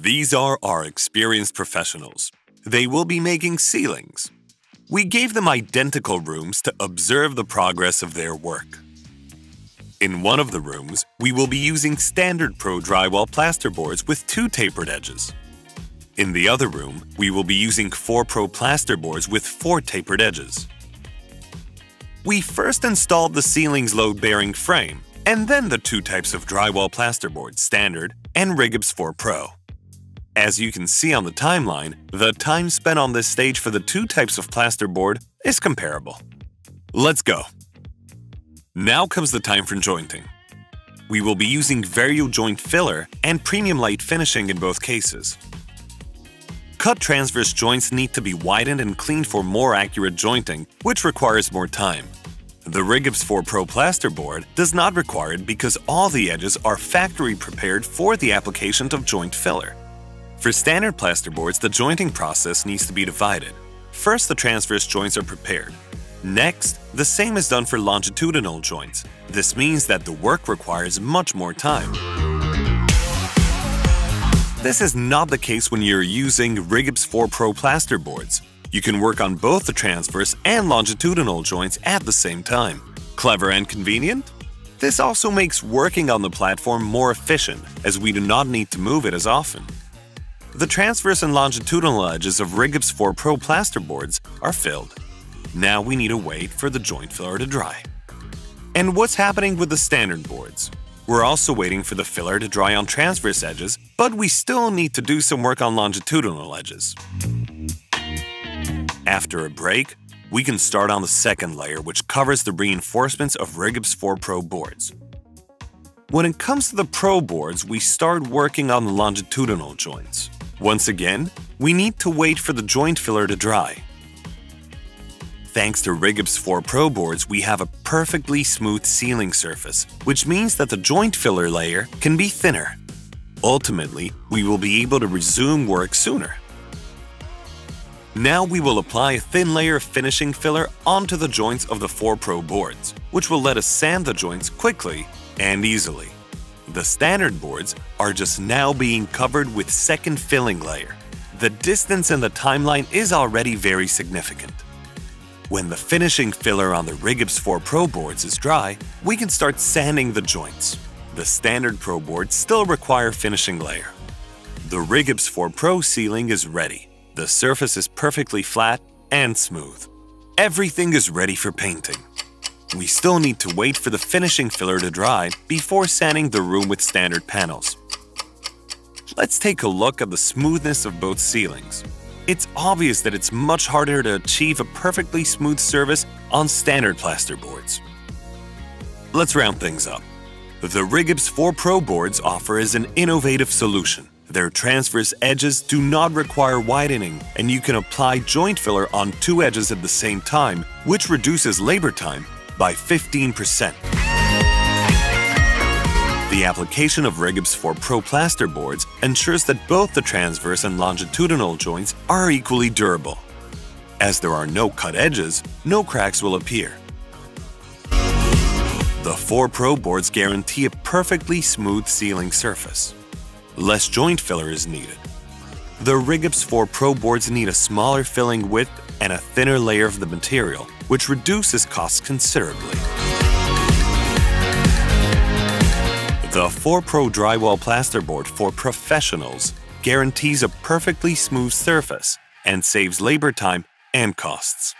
These are our experienced professionals. They will be making ceilings. We gave them identical rooms to observe the progress of their work. In one of the rooms, we will be using standard Pro drywall plasterboards with 2 tapered edges. In the other room, we will be using 4 Pro plasterboards with 4 tapered edges. We first installed the ceiling's load-bearing frame, and then the 2 types of drywall plasterboard, Standard and Rigips 4 Pro. As you can see on the timeline, the time spent on this stage for the 2 types of plasterboard is comparable. Let's go! Now comes the time for jointing. We will be using Vario joint filler and premium light finishing in both cases. Cut transverse joints need to be widened and cleaned for more accurate jointing, which requires more time. The Rigips 4 Pro plasterboard does not require it because all the edges are factory prepared for the application of joint filler. For standard plasterboards, the jointing process needs to be divided. First, the transverse joints are prepared. Next, the same is done for longitudinal joints. This means that the work requires much more time. This is not the case when you're using Rigips 4 Pro plasterboards. You can work on both the transverse and longitudinal joints at the same time. Clever and convenient? This also makes working on the platform more efficient, as we do not need to move it as often. The transverse and longitudinal edges of Rigips 4 Pro plasterboards are filled. Now we need to wait for the joint filler to dry. And what's happening with the standard boards? We're also waiting for the filler to dry on transverse edges, but we still need to do some work on longitudinal edges. After a break, we can start on the second layer, which covers the reinforcements of Rigips 4 Pro boards. When it comes to the Pro boards, we start working on the longitudinal joints. Once again, we need to wait for the joint filler to dry. Thanks to Rigips 4 Pro boards, we have a perfectly smooth ceiling surface, which means that the joint filler layer can be thinner. Ultimately, we will be able to resume work sooner. Now we will apply a thin layer of finishing filler onto the joints of the 4 Pro boards, which will let us sand the joints quickly and easily. The standard boards are just now being covered with second filling layer. The distance in the timeline is already very significant. When the finishing filler on the Rigips 4 Pro boards is dry, we can start sanding the joints. The standard Pro boards still require finishing layer. The Rigips 4 Pro ceiling is ready. The surface is perfectly flat and smooth. Everything is ready for painting. We still need to wait for the finishing filler to dry before sanding the room with standard panels. Let's take a look at the smoothness of both ceilings. It's obvious that it's much harder to achieve a perfectly smooth surface on standard plasterboards. Let's round things up. The Rigips 4 Pro boards offer is an innovative solution. Their transverse edges do not require widening, and you can apply joint filler on 2 edges at the same time, which reduces labor time by 15%. The application of Rigips 4 Pro plasterboards ensures that both the transverse and longitudinal joints are equally durable. As there are no cut edges, no cracks will appear. The 4 Pro boards guarantee a perfectly smooth ceiling surface. Less joint filler is needed. The Rigips 4 Pro boards need a smaller filling width and a thinner layer of the material, which reduces costs considerably. The 4 Pro drywall plasterboard for professionals guarantees a perfectly smooth surface and saves labor time and costs.